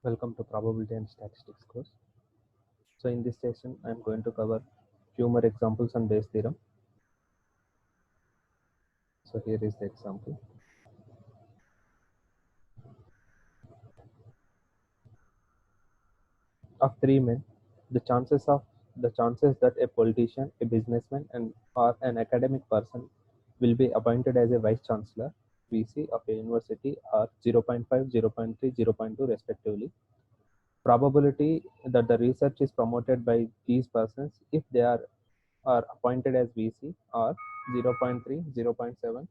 Welcome to Probability and Statistics course. So in this session, I am going to cover few more examples on Bayes theorem. So here is the example. Of three men, the chances that a politician, a businessman, and or an academic person will be appointed as a vice chancellor (VC) of a university are 0.5, 0.3, 0.2 respectively. Probability that the research is promoted by these persons if they are appointed as VC are 0.3, 0.7,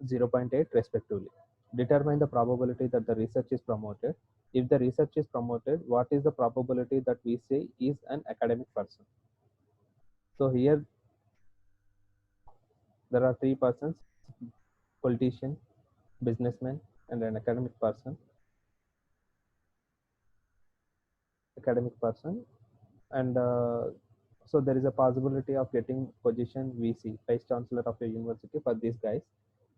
0.8 respectively. Determine the probability that the research is promoted. If the research is promoted, what is the probability that we say is an academic person? So here there are three persons: politician, businessman, and an academic person. And so there is a possibility of getting position VC, vice chancellor of a university, for these guys.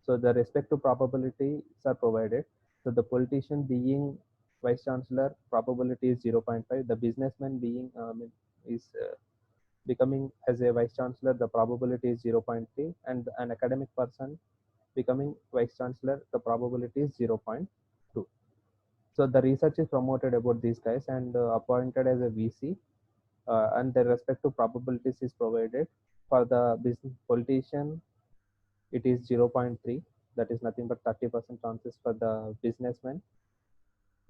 So the respective probabilities are provided. So the politician being vice chancellor, probability is 0.5. The businessman being is becoming as a vice chancellor, the probability is 0.3, and an academic person becoming vice chancellor, the probability is 0.2. So the research is promoted about these guys and appointed as a VC, and the respective probabilities is provided. For the business politician, it is 0.3, that is nothing but 30% chances for the businessman,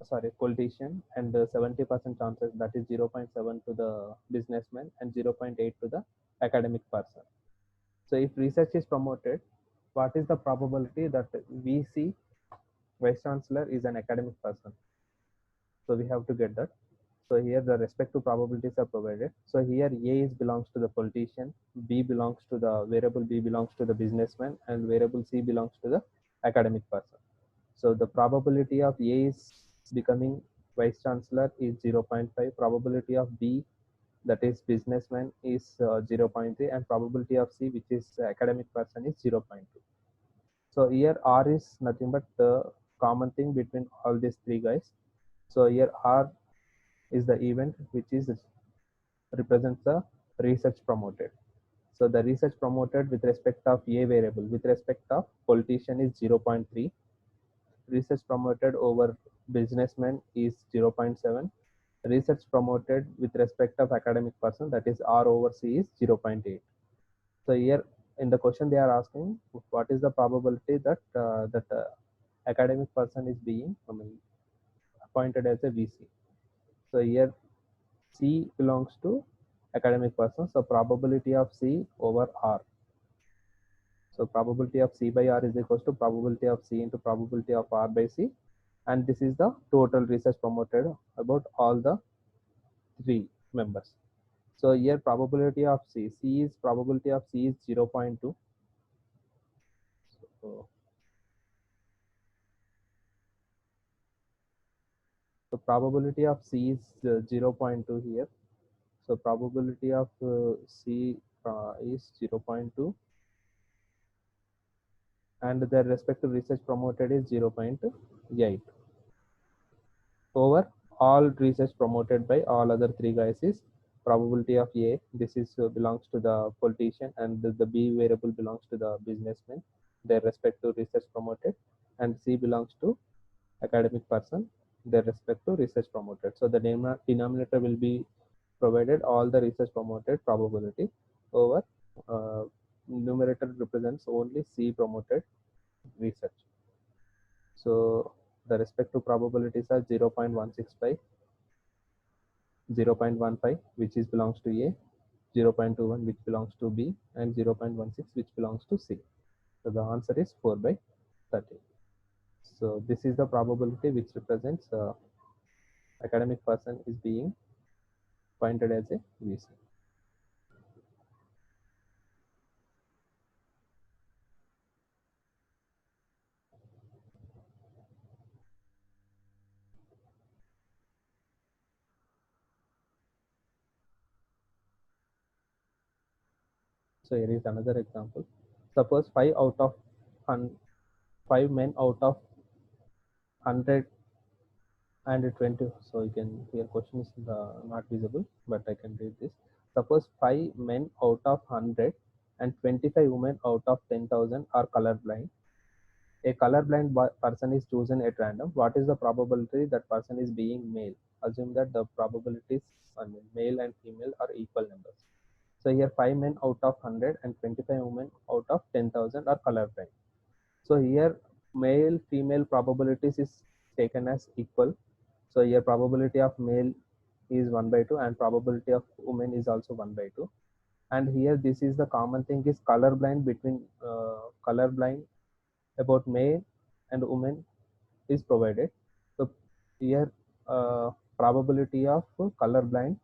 sorry, politician, and 70% chances, that is 0.7 to the businessman and 0.8 to the academic person. So if research is promoted, what is the probability that VC, vice chancellor, is an academic person? So we have to get that. So here the respective probabilities are provided. So here A is belongs to the politician, B belongs to the variable B belongs to the businessman, and variable C belongs to the academic person. So the probability of A is becoming vice chancellor is 0.5. Probability of B, that is businessman, is 0.3, and probability of C, which is academic person, is 0.2. So here R is nothing but the common thing between all these three guys. So here R is the event which is represents the research promoted. So the research promoted with respect of A variable with respect of politician is 0.3. Research promoted over businessman is 0.7. Research promoted with respect of academic person, that is R over C, is 0.8. So here in the question they are asking what is the probability that academic person is being appointed as a VC. So here C belongs to academic person, so probability of C over R. So probability of C by R is equals to probability of C into probability of R by C, and this is the total research promoted about all the three members. So here probability of C is probability of C is 0.2. So probability of C is 0.2 here. So probability of C is 0.2, and the respective research promoted is 0.8 over all research promoted by all other three guys is probability of A. This is belongs to the politician, and the B variable belongs to the businessman, their respective research promoted, and C belongs to academic person, their respective research promoted. So the denominator will be provided all the research promoted probability over numerator represents only C promoted research. So the respective probabilities are 0.165, 0.15 which is belongs to A, 0.21 which belongs to B, and 0.16 which belongs to C. So the answer is 4 by 30. So this is the probability which represents academic person is being appointed as a VC. So here is another example. Suppose 5 men out of 100 and 20. So you can, here question is not visible, but I can read this. Suppose 5 men out of 100 and 25 women out of 10,000 are colorblind. A colorblind person is chosen at random. What is the probability that person is being male? Assume that the probabilities, I mean, male and female are equal numbers. So here 5 men out of 100 and 25 women out of 10,000 are colorblind. So here male female probabilities is taken as equal. So here probability of male is 1 by 2 and probability of woman is also 1 by 2. And here this is the common thing is colorblind between colorblind about male and woman is provided. So here probability of colorblind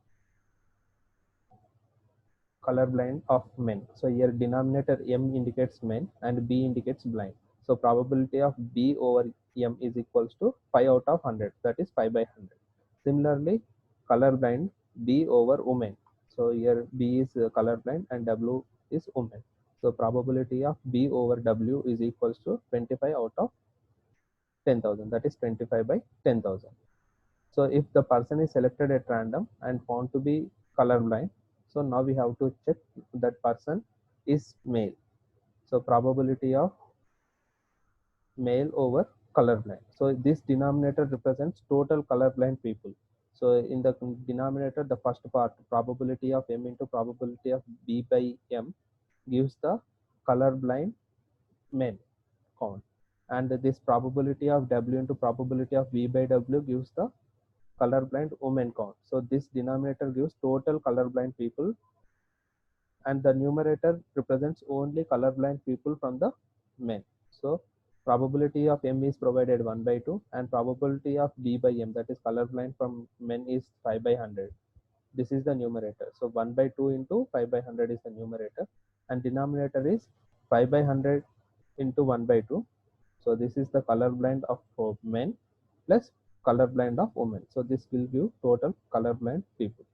of men. So here denominator M indicates men and B indicates blind. So probability of B over M is equals to 5 out of 100, that is 5 by 100. Similarly, colorblind B over women. So here B is colorblind and W is woman. So probability of B over W is equals to 25 out of 10,000, that is 25 by 10,000. So if the person is selected at random and found to be colorblind, so now we have to check that person is male. So probability of male over colorblind. So this denominator represents total colorblind people. So in the denominator, the first part, probability of M into probability of B by M gives the colorblind men count. And this probability of W into probability of V by W gives the colorblind women count. So this denominator gives total colorblind people, and the numerator represents only colorblind people from the men. So probability of M is provided 1 by 2 and probability of B by M, that is colorblind from men, is 5 by 100. This is the numerator. So 1 by 2 into 5 by 100 is the numerator, and denominator is 5 by 100 into 1 by 2. So this is the colorblind of men plus colorblind of women. So this will give total colorblind people.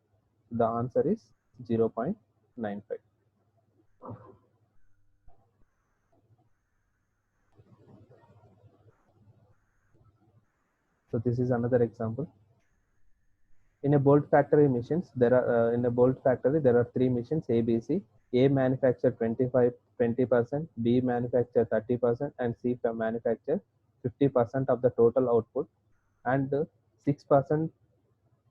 The answer is 0.95. So this is another example. In a Bolt factory machines, there are in a Bolt factory there are three machines A, B, C. A manufacture 20%, B manufacture 30%, and C manufacture 50% of the total output. And 6%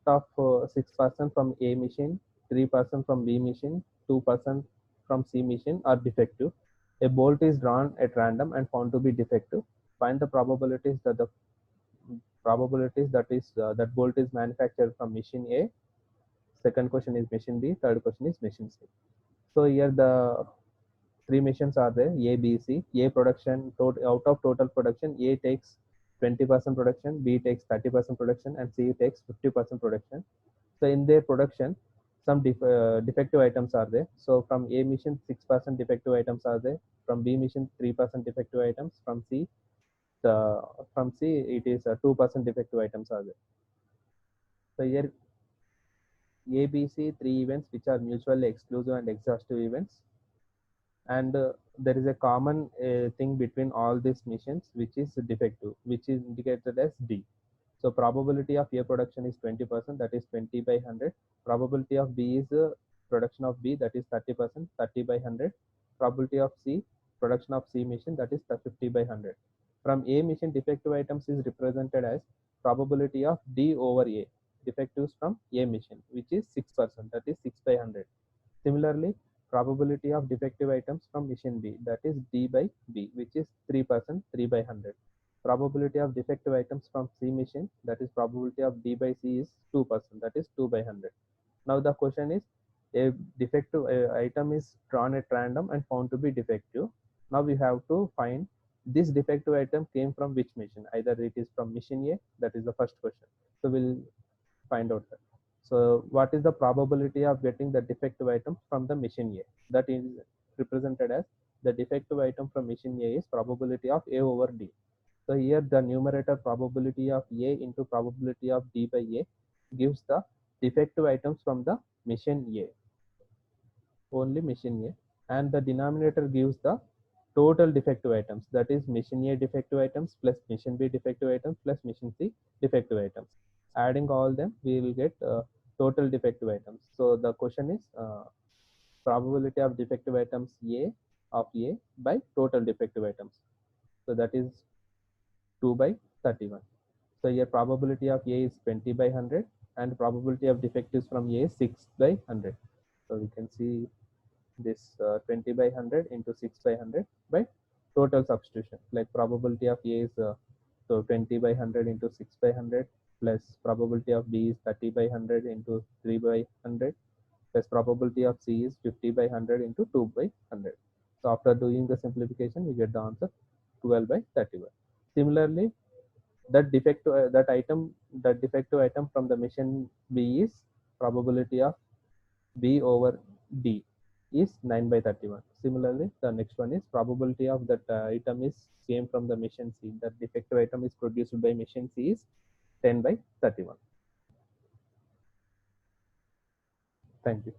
of 6% from A machine, 3% from B machine, 2% from C machine are defective. A bolt is drawn at random and found to be defective. Find the probabilities that bolt is manufactured from machine A. Second question is machine B. Third question is machine C. So here the three machines are there, A, B, C. A production, out of total production, A takes 20% production, B takes 30% production, and C takes 50% production. So in their production, some defective items are there. So from A machine, 6% defective items are there. From B machine, 3% defective items. From C, it is 2% defective items are there. So here A, B, C, three events which are mutually exclusive and exhaustive events. And there is a common thing between all these machines which is defective, which is indicated as D. So probability of A production is 20%, that is 20 by 100. Probability of B is production of B, that is 30%, 30 by 100. Probability of C, production of C machine, that is 50 by 100. From A machine, defective items is represented as probability of D over A. Defectives from A machine, which is 6%, that is 6 by 100. Similarly, probability of defective items from machine B, that is D by B, which is 3%, 3 by 100. Probability of defective items from C machine, that is probability of D by C, is 2%, that is 2 by 100. Now the question is, a defective item is drawn at random and found to be defective. Now we have to find this defective item came from which machine. Either it is from machine A, that is the first question. So we'll find out that. So what is the probability of getting the defective item from the machine A? That is represented as the defective item from machine A is probability of A over D. So here the numerator probability of A into probability of D by A gives the defective items from the machine A, only machine A, and the denominator gives the total defective items, that is machine A defective items plus machine B defective items plus machine C defective items. Adding all them, we will get total defective items. So the question is probability of defective items A by total defective items. So that is 2 by 31. So here probability of A is 20 by 100 and probability of defectives from A is 6 by 100. So we can see this 20 by 100 into 6 by 100 by total substitution. Like probability of A is so 20 by 100 into 6 by 100 plus probability of B is 30 by 100 into 3 by 100 plus probability of C is 50 by 100 into 2 by 100. So after doing the simplification, we get the answer 12 by 31. Similarly, that defective item from the machine B is probability of B over D is 9 by 31. Similarly, the next one is probability of that item is came from the machine C. That defective item is produced by machine C is 10 by 31. Thank you.